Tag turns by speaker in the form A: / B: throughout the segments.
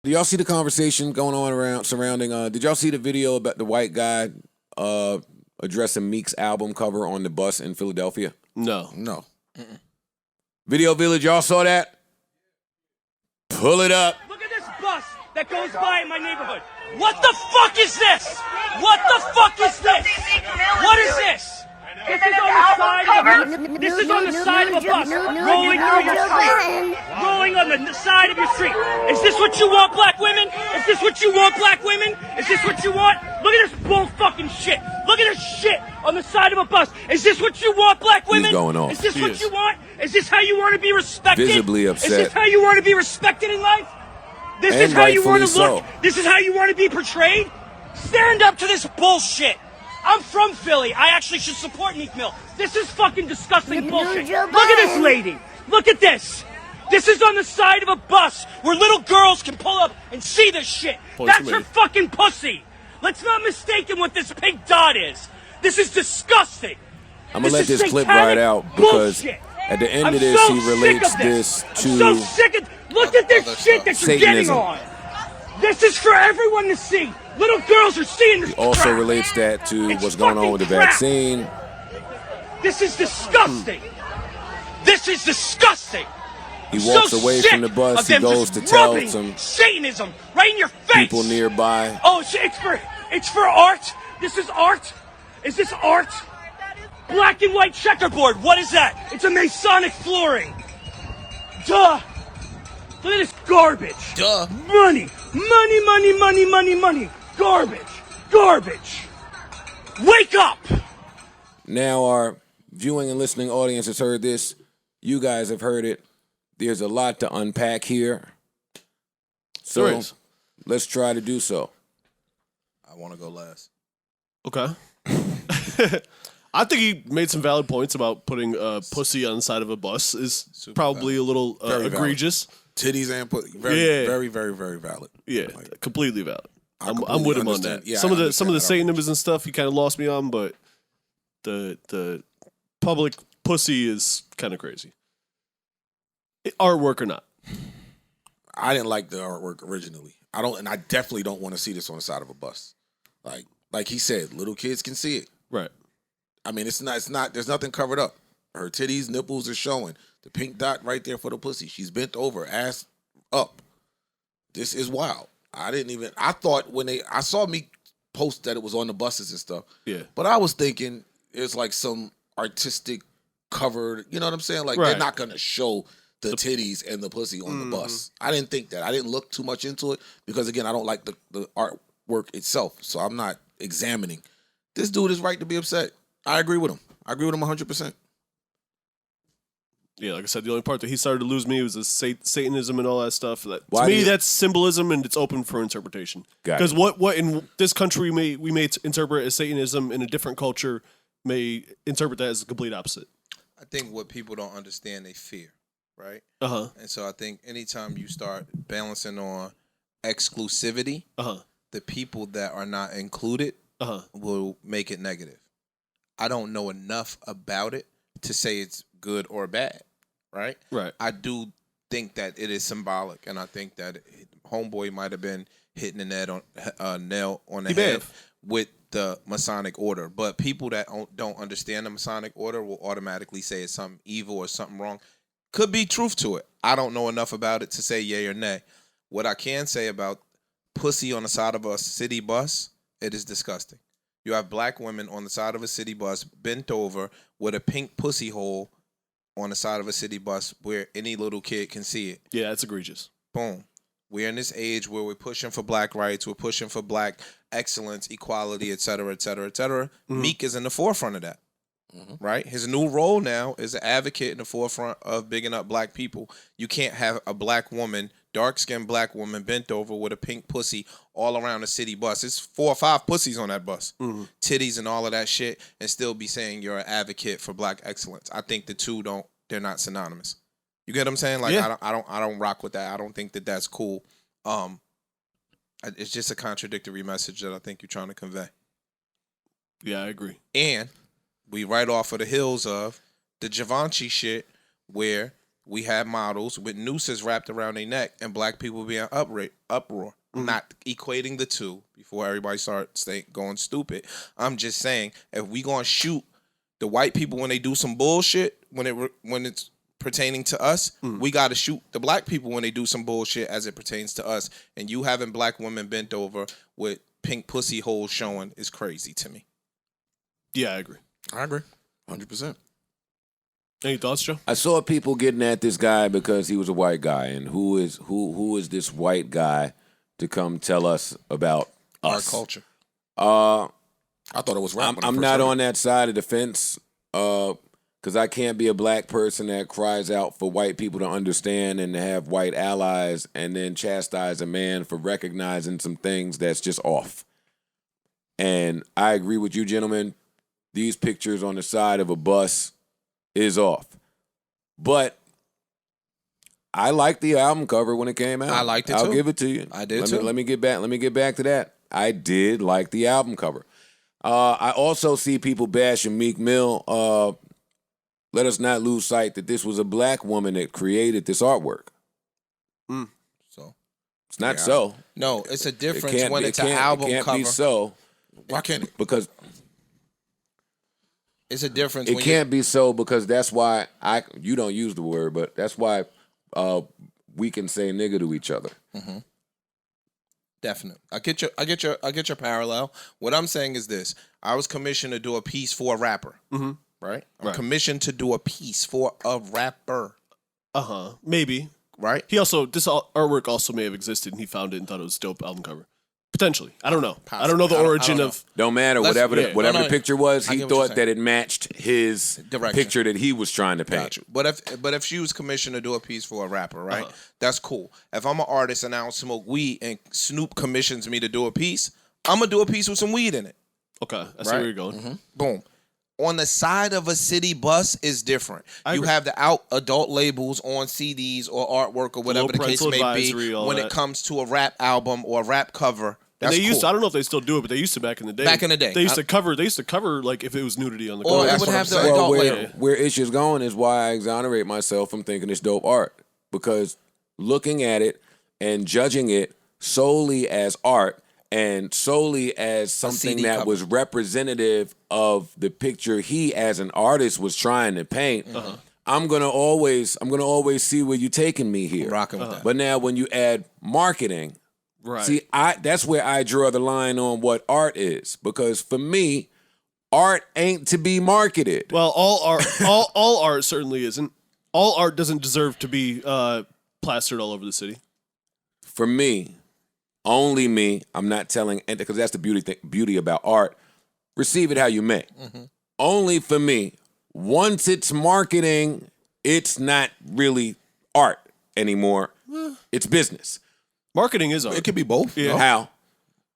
A: Do y'all see the conversation going on around surrounding? Did y'all see the video about the white guy addressing Meek's album cover on the bus in Philadelphia?
B: No.
A: No. Video Village, y'all saw that? Pull it up.
C: Look at this bus that goes by in my neighborhood. What the fuck is this? What the fuck is this? What is this? This is on the side of a, this is on the side of a bus rolling through your street. Rolling on the side of your street. Is this what you want, black women? Is this what you want, black women? Is this what you want? Look at this bull fucking shit. Look at this shit on the side of a bus. Is this what you want, black women?
A: He's going off.
C: Is this what you want? Is this how you want to be respected?
A: Visibly upset.
C: Is this how you want to be respected in life? This is how you want to look? This is how you want to be portrayed? Stand up to this bullshit. I'm from Philly. I actually should support Meek Mill. This is fucking disgusting bullshit. Look at this lady. Look at this. This is on the side of a bus where little girls can pull up and see this shit. That's her fucking pussy. Let's not mistake what this pink dot is. This is disgusting.
A: I'm going to let this clip right out because at the end of this, he relates this to
C: I'm so sick of look at this shit that you're getting on. This is for everyone to see. Little girls are seeing this.
A: He also relates that to what's going on with the vaccine.
C: This is disgusting. This is disgusting.
A: He walks away from the bus. He goes to tell some
C: Satanism right in your face.
A: People nearby.
C: Oh, it's for art. This is art. Is this art? Black and white checkerboard. What is that? It's a Masonic flooring. Duh. Look at this garbage.
D: Duh.
C: Money. Money, money, money, money, money. Garbage. Garbage. Wake up.
A: Now our viewing and listening audience has heard this. You guys have heard it. There's a lot to unpack here. So let's try to do so.
D: I want to go last.
B: Okay. I think he made some valid points about putting pussy on the side of a bus is probably a little egregious.
D: Valid. Titties and very, very valid.
B: Yeah, like, completely valid. I'm with him on that. Yeah, some of the Satanism and stuff he kind of lost me on, but the public pussy is kind of crazy. Artwork or not.
D: I didn't like the artwork originally. I definitely don't want to see this on the side of a bus. Like he said, little kids can see it.
B: Right.
D: I mean, it's not. There's nothing covered up. Her titties, nipples are showing. The pink dot right there for the pussy. She's bent over, ass up. This is wild. I thought when I saw me post that it was on the buses and stuff.
B: Yeah.
D: But I was thinking it's like some artistic covered. You know what I'm saying? Like they're not gonna show the titties and the pussy on the bus. I didn't think that. I didn't look too much into it because again, I don't like the artwork itself. So I'm not examining. This dude is right to be upset. I agree with him. I agree with him 100%.
B: Yeah, like I said, the only part that he started to lose me was the Satanism and all that stuff. To me, that's symbolism and it's open for interpretation. Because what in this country we may interpret as Satanism, in a different culture may interpret that as the complete opposite.
E: I think what people don't understand, they fear, right?
B: Uh-huh.
E: And so I think anytime you start balancing on exclusivity, the people that are not included will make it negative. I don't know enough about it to say it's good or bad, right?
B: Right.
E: I do think that it is symbolic, and I think that Homeboy might have been hitting the nail on the head with the Masonic order. But people that don't understand the Masonic order will automatically say it's something evil or something wrong. Could be truth to it. I don't know enough about it to say yay or nay. What I can say about pussy on the side of a city bus, it is disgusting. You have black women on the side of a city bus bent over with a pink pussy hole on the side of a city bus where any little kid can see it.
B: Yeah, that's egregious.
E: Boom. We're in this age where we're pushing for black rights, we're pushing for black excellence, equality, et cetera, et cetera, et cetera. Meek is in the forefront of that, right? His new role now is an advocate in the forefront of bigging up black people. You can't have a black woman, dark-skinned black woman, bent over with a pink pussy all around the city bus. It's 4 or 5 pussies on that bus, titties and all of that shit, and still be saying you're an advocate for black excellence. I think the two they're not synonymous. You get what I'm saying? Like I don't rock with that. I don't think that that's cool. It's just a contradictory message that I think you're trying to convey.
B: Yeah, I agree.
E: And we right off of the heels of the Givenchy shit where we had models with nooses wrapped around their neck and black people being uproar. I'm not equating the two before everybody starts going stupid. I'm just saying, if we gonna shoot the white people when they do some bullshit, when it's pertaining to us, we got to shoot the black people when they do some bullshit as it pertains to us. And you having black women bent over with pink pussy holes showing is crazy to me.
B: Yeah, I agree.
D: 100%.
B: Any thoughts, Joe?
A: I saw people getting at this guy because he was a white guy, and who is this white guy to come tell us about
D: our
A: us?
D: culture?
A: I
D: thought it was rap.
A: I'm not on that side of the fence because I can't be a black person that cries out for white people to understand and to have white allies and then chastise a man for recognizing some things that's just off. And I agree with you, gentlemen. These pictures on the side of a bus is off. But I liked the album cover when it came out.
E: I liked it
A: I'll
E: too.
A: give it to you.
E: I did too.
A: Let me get back to that. I did like the album cover. I also see people bashing Meek Mill. Let us not lose sight that this was a black woman that created this artwork.
D: So
A: it's not so.
E: No, it's a difference when it's an album cover.
A: It can't be so.
D: Why can't it?
A: Because
E: it's a difference.
A: It can't be so because that's why you don't use the word, but that's why we can say nigga to each other.
E: Mm-hmm. Definitely. I get your parallel. What I'm saying is this. I was commissioned to do a piece for a rapper.
B: Mm-hmm.
E: Right? I'm commissioned to do a piece for a rapper.
B: Maybe.
E: Right?
B: This artwork also may have existed and he found it and thought it was a dope album cover. Potentially. I don't know.
E: Possibly.
B: I don't know the origin of...
A: Don't matter. Whatever the picture was, he thought that it matched his
E: direction.
A: Picture that he was trying to paint.
E: But if she was commissioned to do a piece for a rapper, right? That's cool. If I'm an artist and I don't smoke weed and Snoop commissions me to do a piece, I'm going to do a piece with some weed in it.
B: Okay. I see where you're going.
E: Mm-hmm. Boom. On the side of a city bus is different. You have the adult labels on CDs or artwork or whatever the case may be when it comes to a rap album or a rap cover.
B: They used to, I don't know if they still do it, but they used to back in the day. They used to cover like if it was nudity on the cover.
E: Or it would have the adult label.
A: Where issue's going is why I exonerate myself from thinking it's dope art. Because looking at it and judging it solely as art and solely as something that was representative of the picture he as an artist was trying to paint, I'm gonna always see where you're taking me here.
E: Rocking with that.
A: But now when you add marketing,
B: right?
A: See, that's where I draw the line on what art is. Because for me, art ain't to be marketed.
B: Well, all art certainly isn't. All art doesn't deserve to be plastered all over the city.
A: For me, only me. I'm not telling, because that's the beauty about art. Receive it how you may. Mm-hmm. Only for me. Once it's marketing, it's not really art anymore. It's business.
B: Marketing is art.
D: It could be both.
B: Yeah.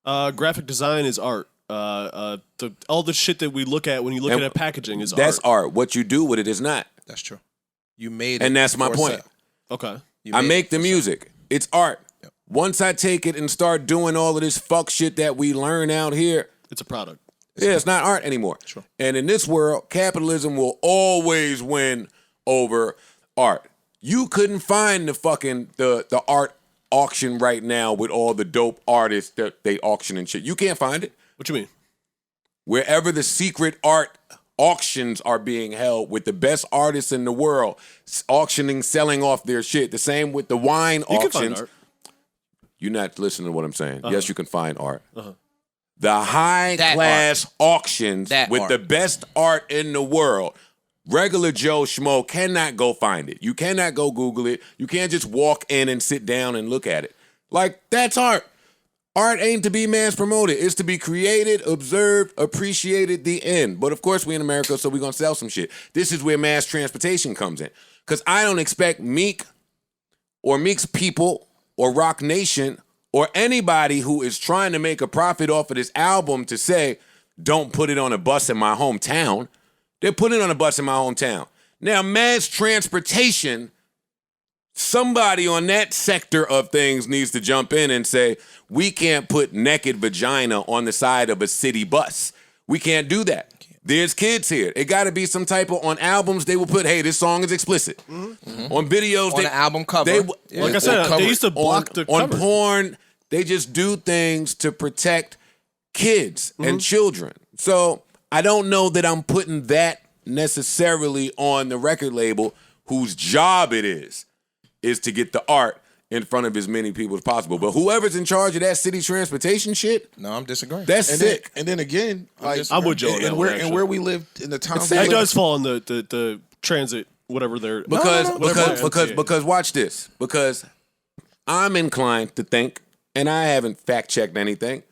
A: How?
B: Graphic design is art. All the shit that we look at when you look at packaging is art.
A: That's art. What you do with it is not.
E: That's true. You made it.
A: And that's my point.
B: Okay.
A: I make the music. It's art. Yep. Once I take it and start doing all of this fuck shit that we learn out here,
B: it's a product.
A: It's not art anymore.
E: True.
A: And in this world, capitalism will always win over art. You couldn't find the art auction right now with all the dope artists that they auction and shit. You can't find it.
B: What you mean?
A: Wherever the secret art auctions are being held with the best artists in the world auctioning, selling off their shit. The same with the wine auctions.
B: You can find art.
A: You're not listening to what I'm saying. Yes, you can find art. The high-class auctions with the best art in the world. Regular Joe Schmo cannot go find it. You cannot go Google it. You can't just walk in and sit down and look at it. Like, that's art. Art ain't to be mass promoted. It's to be created, observed, appreciated, the end. But of course, we in America, so we're going to sell some shit. This is where mass transportation comes in. Because I don't expect Meek or Meek's people or Rock Nation or anybody who is trying to make a profit off of this album to say, don't put it on a bus in my hometown. They're putting it on a bus in my hometown. Now, mass transportation, somebody on that sector of things needs to jump in and say, we can't put naked vagina on the side of a city bus. We can't do that. There's kids here. It got to be some type of, on albums, they will put, hey, this song is explicit. Mm-hmm. On videos,
E: on the album cover.
B: Like I said, they used to block the cover.
A: On porn, they just do things to protect kids and children. So I don't know that I'm putting that necessarily on the record label whose job it is to get the art in front of as many people as possible. But whoever's in charge of that city transportation shit,
E: no, I'm disagreeing.
A: That's sick.
D: And then again, like,
B: I'm with Joe.
D: And where we live in the town,
B: it does fall in the transit, whatever they're
A: because watch this. Because I'm inclined to think, and I haven't fact checked anything,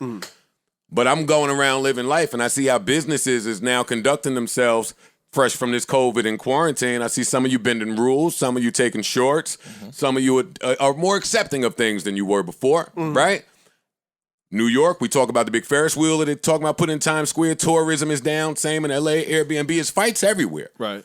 A: but I'm going around living life, and I see how businesses is now conducting themselves fresh from this COVID and quarantine. I see some of you bending rules, some of you taking shorts, some of you are more accepting of things than you were before, right? New York, we talk about the big Ferris wheel that they talk about putting in Times Square. Tourism is down. Same in LA, Airbnb. It's fights everywhere.
B: Right.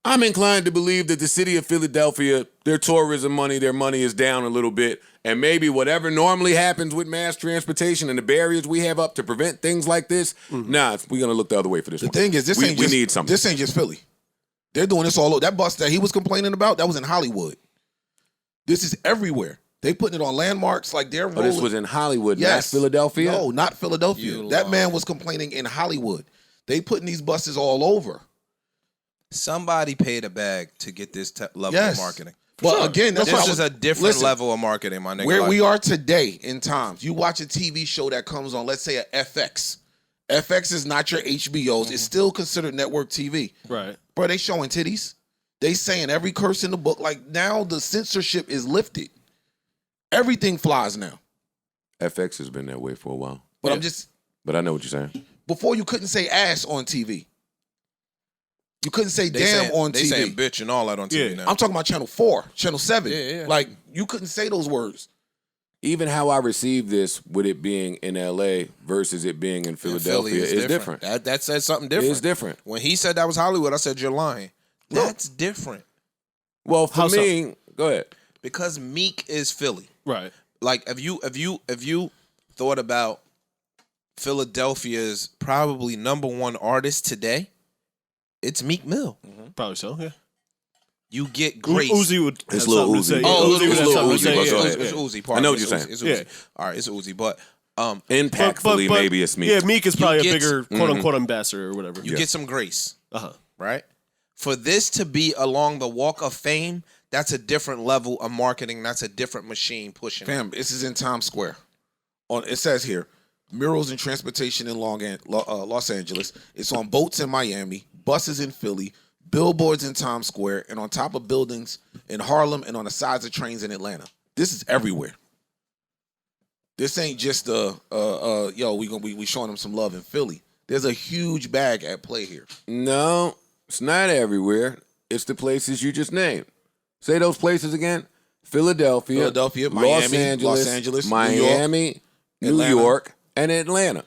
A: I'm inclined to believe that the city of Philadelphia, their tourism money, their money is down a little bit. And maybe whatever normally happens with mass transportation and the barriers we have up to prevent things like this, we're going to look the other way for this one.
D: The thing is, we need something. This ain't just Philly. They're doing this all over. That bus that he was complaining about, that was in Hollywood. This is everywhere. They putting it on landmarks like they're rolling.
A: Oh, this was in Hollywood, not Philadelphia?
D: No, not Philadelphia. That man was complaining in Hollywood. They putting these buses all over.
E: Somebody paid a bag to get this level of marketing.
D: But again, this
E: is a different level of marketing, my nigga.
D: Where we are today in times, you watch a TV show that comes on, let's say a FX. FX is not your HBOs. It's still considered network TV.
B: Right.
D: Bro, they showing titties. They saying every curse in the book. Like, now the censorship is lifted. Everything flies now.
A: FX has been that way for a while.
D: But
A: But I know what you're saying.
D: Before, you couldn't say ass on TV. You couldn't say damn on TV.
E: They saying bitch and all that on TV now.
D: I'm talking about Channel 4, Channel 7. Yeah. Like, you couldn't say those words.
A: Even how I received this with it being in LA versus it being in Philadelphia is different.
E: That says something different.
A: It's different.
E: When he said that was Hollywood, I said, you're lying. That's different.
A: Well, for me, go ahead.
E: Because Meek is Philly.
B: Right.
E: Like, if you thought about Philadelphia's probably #1 artist today, it's Meek Mill.
B: Probably so, yeah.
E: You get Grace.
B: Uzi would have
A: something to say.
B: Uzi would have something to say.
E: It's Uzi.
A: I know what you're saying.
E: It's Uzi. All right, it's Uzi. But
A: impactfully, maybe it's Meek.
B: Yeah, Meek is probably a bigger quote-unquote ambassador or whatever.
E: You get some Grace. Right? For this to be along the Walk of Fame, that's a different level of marketing. That's a different machine pushing.
D: Fam, this is in Times Square. It says here, murals and transportation in Los Angeles. It's on boats in Miami, buses in Philly, billboards in Times Square, and on top of buildings in Harlem and on the sides of trains in Atlanta. This is everywhere. This ain't just we showing them some love in Philly. There's a huge bag at play here.
A: No, it's not everywhere. It's the places you just named. Say those places again. Philadelphia,
D: Miami,
A: Los Angeles, Miami, New York, and Atlanta.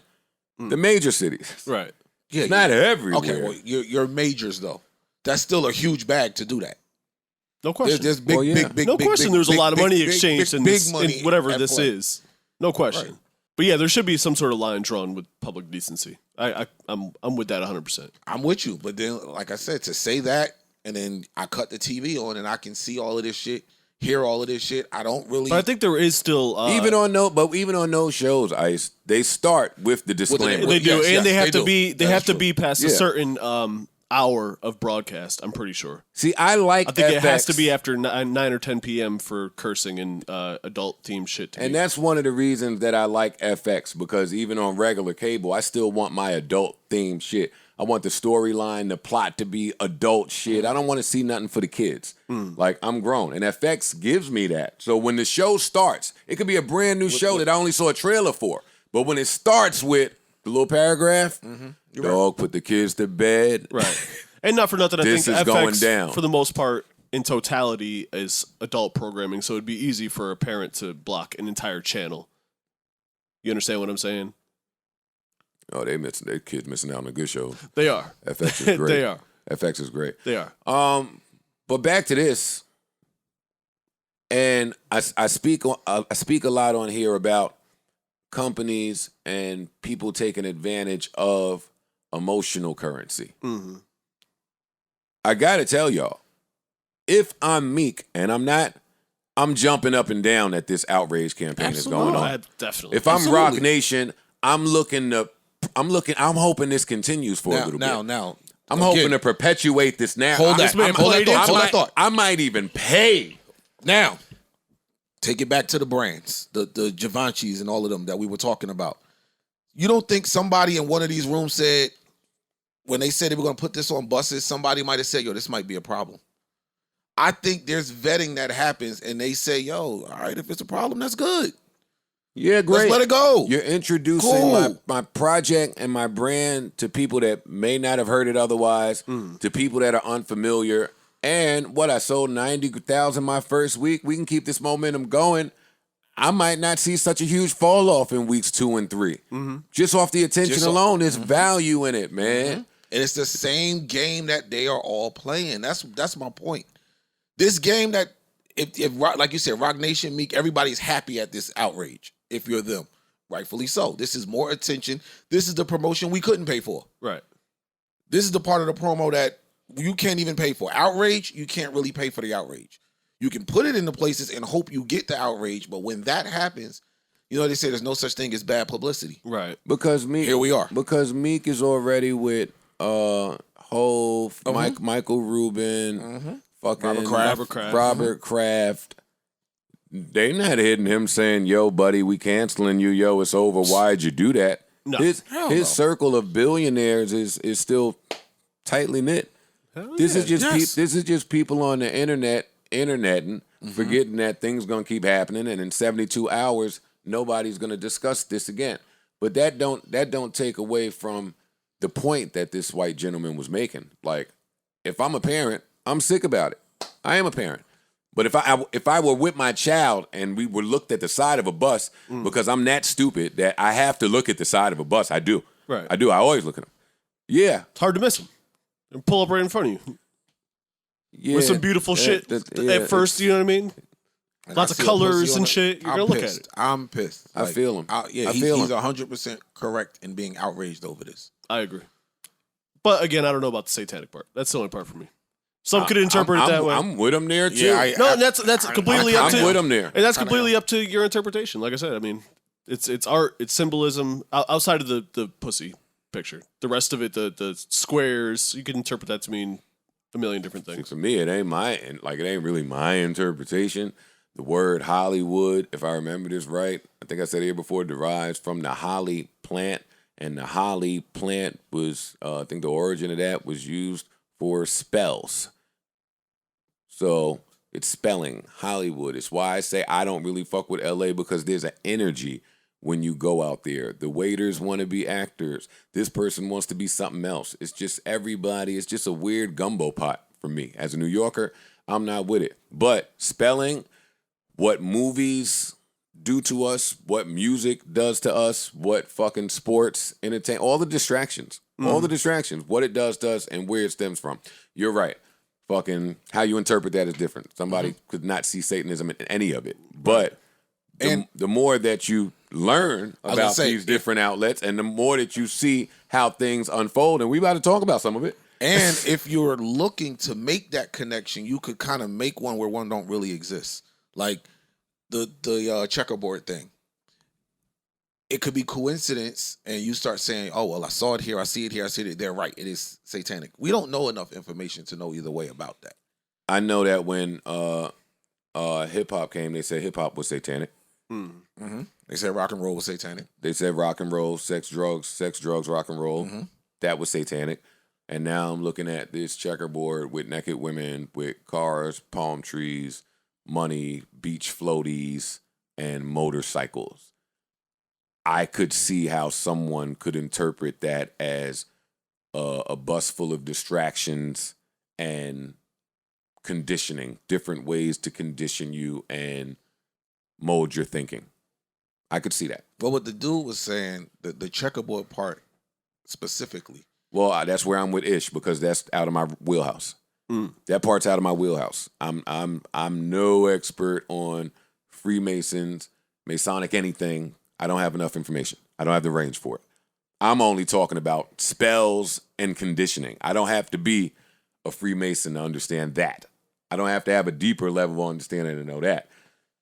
A: The major cities.
B: Right.
A: Yeah, not everywhere.
D: Okay, well, your majors, though. That's still a huge bag to do that.
B: No question.
D: There's big,
B: no question. There's a lot of money exchanged in
D: money
B: whatever this is. No question. Right. But yeah, there should be some sort of line drawn with public decency. I'm with that 100%.
D: I'm with you, but then, like I said, to say that, and then I cut the TV on and I can see all of this shit, hear all of this shit. I don't really.
B: But I think there is still
A: even on those shows, Ice, they start with the disclaimer.
B: They do, and they have to be past a certain hour of broadcast. I'm pretty sure.
A: See, I think
B: FX. It has to be after 9 or 10 p.m. for cursing and adult themed shit.
A: And that's one of the reasons that I like FX, because even on regular cable, I still want my adult themed shit. I want the storyline, the plot to be adult shit. I don't want to see nothing for the kids. Like, I'm grown. And FX gives me that. So when the show starts, it could be a brand new show that I only saw a trailer for. But when it starts with the little paragraph, dog, put the kids to bed.
B: Right. And not for nothing, I think
A: this is
B: FX,
A: going down.
B: For the most part, in totality, is adult programming. So it'd be easy for a parent to block an entire channel. You understand what I'm saying?
A: Oh, they kids missing out on a good show.
B: They are.
A: FX is great.
B: They are.
A: FX is great.
B: They are.
A: But back to this, and I speak a lot on here about companies and people taking advantage of emotional currency. Mm-hmm. I gotta tell y'all, if I'm Meek, and I'm not, I'm jumping up and down at this outrage campaign that's going on.
B: Definitely.
A: If I'm Rock Nation, I'm hoping this continues for a little bit.
D: Now,
A: I'm hoping to perpetuate this now.
D: Hold that thought.
A: I might even pay.
D: Now, take it back to the brands, the Givenchy's and all of them that we were talking about. You don't think somebody in one of these rooms said, when they said they were going to put this on buses, somebody might have said, yo, this might be a problem. I think there's vetting that happens, and they say, yo, all right, if it's a problem, that's good.
A: Yeah, great.
D: Let's let it go.
A: You're introducing my project and my brand to people that may not have heard it otherwise, to people that are unfamiliar. And what I sold 90,000 my first week, we can keep this momentum going. I might not see such a huge fall off in weeks 2 and 3. Mm-hmm. Just off the attention alone, there's value in it, man. Mm-hmm.
D: And it's the same game that they are all playing. That's my point. This game that, if like you said, Rock Nation, Meek, everybody's happy at this outrage. If you're them, rightfully so. This is more attention. This is the promotion we couldn't pay for.
B: Right.
D: This is the part of the promo that you can't even pay for. Outrage, you can't really pay for the outrage. You can put it into places and hope you get the outrage, but when that happens, you know they say there's no such thing as bad publicity.
B: Right.
A: Because Meek,
D: here we are.
A: Because Meek is already with Hove, Michael Rubin, fucking Robert Kraft. They not hitting him saying, yo, buddy, we canceling you. Yo, it's over. Why'd you do that?
B: No.
A: His circle of billionaires is still tightly knit. This is just people on the interneting, forgetting that things gonna keep happening, and in 72 hours, nobody's gonna discuss this again. But that don't take away from the point that this white gentleman was making. Like, if I'm a parent, I'm sick about it. I am a parent. But if I were with my child and we were looked at the side of a bus, because I'm that stupid that I have to look at the side of a bus, I do.
B: Right.
A: I do. I always look at them. Yeah.
B: It's hard to miss them and pull up right in front of you.
A: Yeah.
B: With some beautiful shit at first, you know what I mean? Lots of colors and shit. You're going to look at it.
D: I'm pissed.
A: I feel him.
D: He's 100% correct in being outraged over this.
B: I agree. But again, I don't know about the satanic part. That's the only part for me. Some could interpret it that way.
A: I'm with him there too.
B: Yeah, that's completely up to.
A: I'm with him there,
B: and that's completely up to your interpretation. Like I said, I mean, it's art, it's symbolism outside of the pussy picture. The rest of it, the squares, you can interpret that to mean a million different things.
A: For me, it ain't really my interpretation. The word Hollywood, if I remember this right, I think I said it here before, derives from the holly plant, and the holly plant was, I think the origin of that was used for spells. So it's spelling Hollywood. It's why I say I don't really fuck with LA, because there's an energy when you go out there. The waiters want to be actors. This person wants to be something else. It's just everybody. It's just a weird gumbo pot for me. As a New Yorker, I'm not with it. But spelling, what movies do to us, what music does to us, what fucking sports, entertain, all the distractions. All the distractions, what it does, and where it stems from. You're right. Fucking how you interpret that is different. Somebody could not see Satanism in any of it. But the more that you learn about these different outlets, and the more that you see how things unfold, and we about to talk about some of it.
D: And if you're looking to make that connection, you could kind of make one where one don't really exist. Like the checkerboard thing. It could be coincidence, and you start saying, oh, well, I saw it here, I see it here, I see it. They're right. It is satanic. We don't know enough information to know either way about that.
A: I know that when hip-hop came, they said hip-hop was satanic.
D: Mm-hmm. They said rock and roll was satanic.
A: They said rock and roll, sex, drugs, rock and roll. Mm-hmm. That was satanic. And now I'm looking at this checkerboard with naked women, with cars, palm trees, money, beach floaties, and motorcycles. I could see how someone could interpret that as a bus full of distractions and conditioning, different ways to condition you and mold your thinking. I could see that.
D: But what the dude was saying, the checkerboard part specifically.
A: Well, that's where I'm with Ish, because that's out of my wheelhouse. That part's out of my wheelhouse. I'm no expert on Freemasons, Masonic anything. I don't have enough information. I don't have the range for it. I'm only talking about spells and conditioning. I don't have to be a Freemason to understand that. I don't have to have a deeper level of understanding to know that.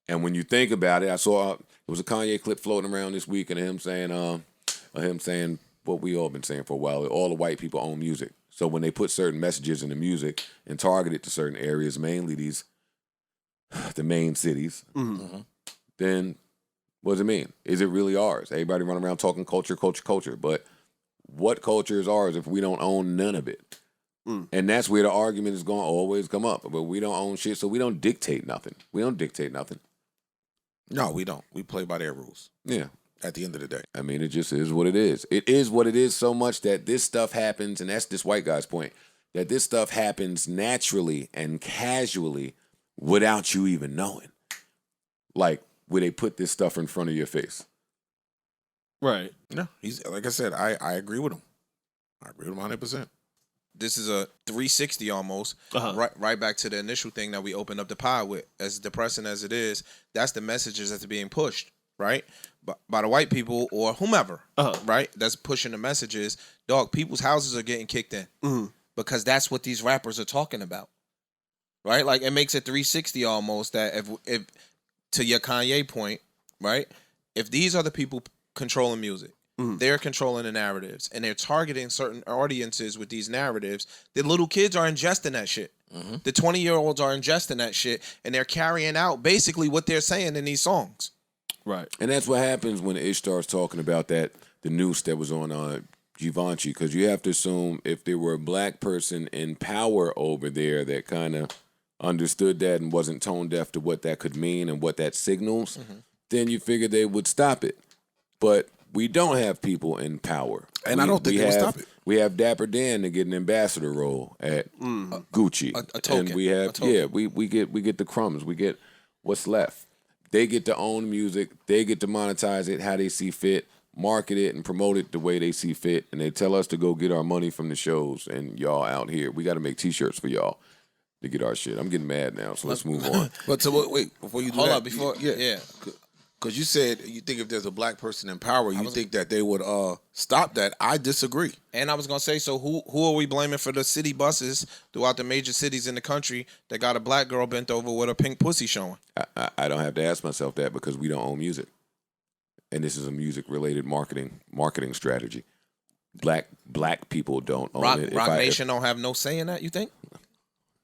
A: And when you think about it, I saw it was a Kanye clip floating around this week, and him saying what we all been saying for a while: all the white people own music. So when they put certain messages in the music and target it to certain areas, mainly the main cities, then what does it mean? Is it really ours? Everybody run around talking culture, but what culture is ours if we don't own none of it? And that's where the argument is going to always come up. But we don't own shit, so we don't dictate nothing.
D: No, we don't. We play by their rules.
A: Yeah.
D: At the end of the day.
A: I mean, it just is what it is. It is what it is so much that this stuff happens, and that's this white guy's point, that this stuff happens naturally and casually without you even knowing. Like, where they put this stuff in front of your face.
B: Right.
D: Yeah. He's like I said, I agree with him. I agree with him 100%.
E: This is a 360 almost, right back to the initial thing that we opened up the pod with. As depressing as it is, that's the messages that's being pushed, right? By the white people or whomever, right? That's pushing the messages. Dog, people's houses are getting kicked in because that's what these rappers are talking about, right? Like, it makes it 360 almost that if to your Kanye point, right? If these are the people controlling music, they're controlling the narratives, and they're targeting certain audiences with these narratives. The little kids are ingesting that shit. The 20-year-olds are ingesting that shit, and they're carrying out basically what they're saying in these songs.
A: Right. And that's what happens when Ish starts talking about the noose that was on Givenchy, because you have to assume if there were a black person in power over there that kind of understood that and wasn't tone deaf to what that could mean and what that signals, then you figure they would stop it. But we don't have people in power.
D: And I don't think they will stop it.
A: We have Dapper Dan to get an ambassador role at Gucci.
E: A token.
A: And we have, we get the crumbs. We get what's left. They get to own music. They get to monetize it how they see fit, market it and promote it the way they see fit. And they tell us to go get our money from the shows. And y'all out here, we got to make T-shirts for y'all to get our shit. I'm getting mad now, so let's move on.
D: But so wait, before you do
E: Hold
D: that.
E: on, before, yeah.
D: Because you said you think if there's a black person in power, you think that they would stop that. I disagree.
E: And I was going to say, so who are we blaming for the city buses throughout the major cities in the country that got a black girl bent over with a pink pussy showing?
A: I don't have to ask myself that because we don't own music. And this is a music-related marketing strategy. Black people don't own it.
E: Rock Nation don't have no say in that, you think?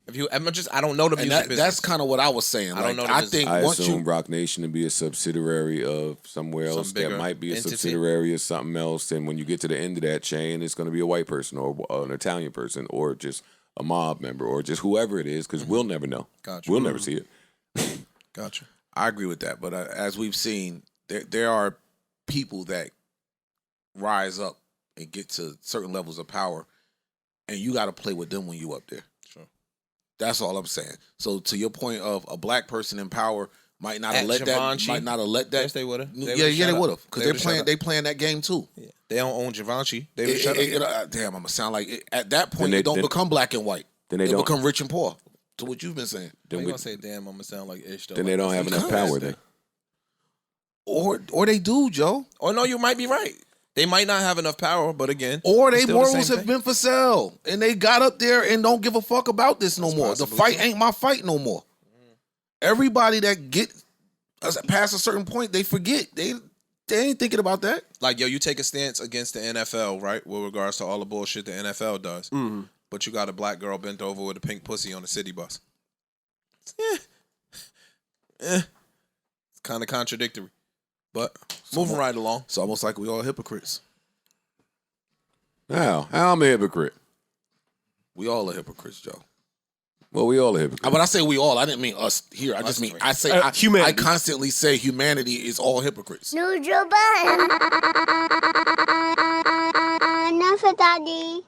E: I don't know the music business.
D: That's kind of what I was saying.
E: I don't know.
A: I assume Rock Nation to be a subsidiary of somewhere else that might be a subsidiary of something else. And when you get to the end of that chain, it's going to be a white person or an Italian person or just a mob member or just whoever it is, because we'll never know.
E: Gotcha.
A: We'll never see it.
E: Gotcha.
D: I agree with that. But as we've seen, there are people that rise up and get to certain levels of power, and you got to play with them when you up there. That's all I'm saying. So to your point of a black person in power might not have let
E: Givenchy.
D: that.
E: Yes, they would have.
D: They would have, because they playing that game too.
E: Yeah. They don't own Givenchy. They would shut up.
D: Damn, I'm gonna sound like at that point they don't become black and white. Then they become rich and poor. To what you've been saying.
E: Then we gonna say, damn, I'm gonna sound like Ish.
A: Then they don't have enough power. Then.
D: Or they do, Joe.
E: Or no, you might be right. They might not have enough power, but again,
D: or their morals have been for sale, and they got up there and don't give a fuck about this no more. The fight ain't my fight no more. Everybody that get past a certain point, they forget. They ain't thinking about that.
E: Like, yo, you take a stance against the NFL, right, with regards to all the bullshit the NFL does, but you got a black girl bent over with a pink pussy on a city bus. It's kind of contradictory. But moving right along.
D: It's almost like we all hypocrites.
A: How I'm a hypocrite?
D: We all are hypocrites, Joe.
A: Well, we all are hypocrites.
D: But I say we all. I didn't mean us here. I just mean I constantly say humanity is all hypocrites.
F: Neutral button. Enough, Daddy.